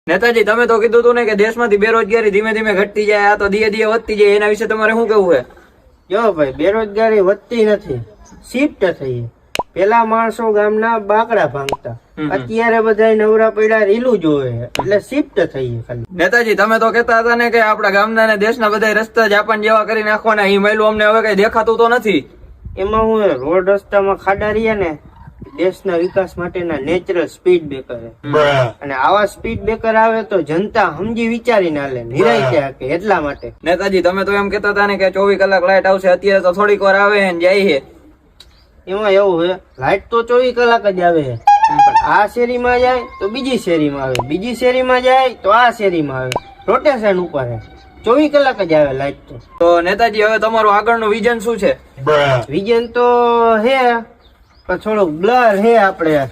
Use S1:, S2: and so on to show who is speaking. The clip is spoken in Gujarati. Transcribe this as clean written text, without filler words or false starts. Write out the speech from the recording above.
S1: નેતાજી તમે તો કીધું હતું ને કે દેશમાંથી બેરોજગારી ધીમે ધીમે ઘટતી જાય, આ તો ધીરે ધીરે વધતી જાય, એના વિશે તમારે શું કેવું છે?
S2: જો ભાઈ, બેરોજગારી વધતી નથી, શિફ્ટ થઈ. પેલા માણસો ગામના બાકડા ભાંગતા, અત્યારે બધા નવરા પડ્યા રીલું જોવે, એટલે શિફ્ટ થઈ ખાલી.
S1: નેતાજી તમે તો કહેતા હતા ને કે આપણા ગામના ને દેશના બધા રસ્તા જાપાન જેવા કરી નાખવાના, એ મહિલું અમને હવે કઈ દેખાતું તો નથી.
S2: એમાં હું રોડ રસ્તામાં ખાડા રહ્યા ને, દેશના વિકાસ માટેના નેચરલ સ્પીડ બ્રેકર, અને આવા સ્પીડ બ્રેકર આવે તો જનતા સમજી વિચારીને હાલે, નિરાય કે એટલા માટે.
S1: નેતાજી તમે તો એમ કહેતા હતા ને કે 24 કલાક લાઈટ આવશે, અત્યારે તો થોડીક વાર આવે ને જાય છે.
S2: એમાં એવું છે, લાઈટ તો 24 કલાક જ આવે છે, પણ આ શેરીમાં જાય તો બીજી શેરીમાં આવે, બીજી શેરીમાં જાય તો આ શેરીમાં આવે, રોટેશન ઉપર છે. 24 કલાક જ આવે લાઈટ
S1: તો નેતાજી હવે તમારું આગળનું વિઝન શું છે?
S2: વિઝન તો હે પણ થોડુંક બ્લર હે આપણે.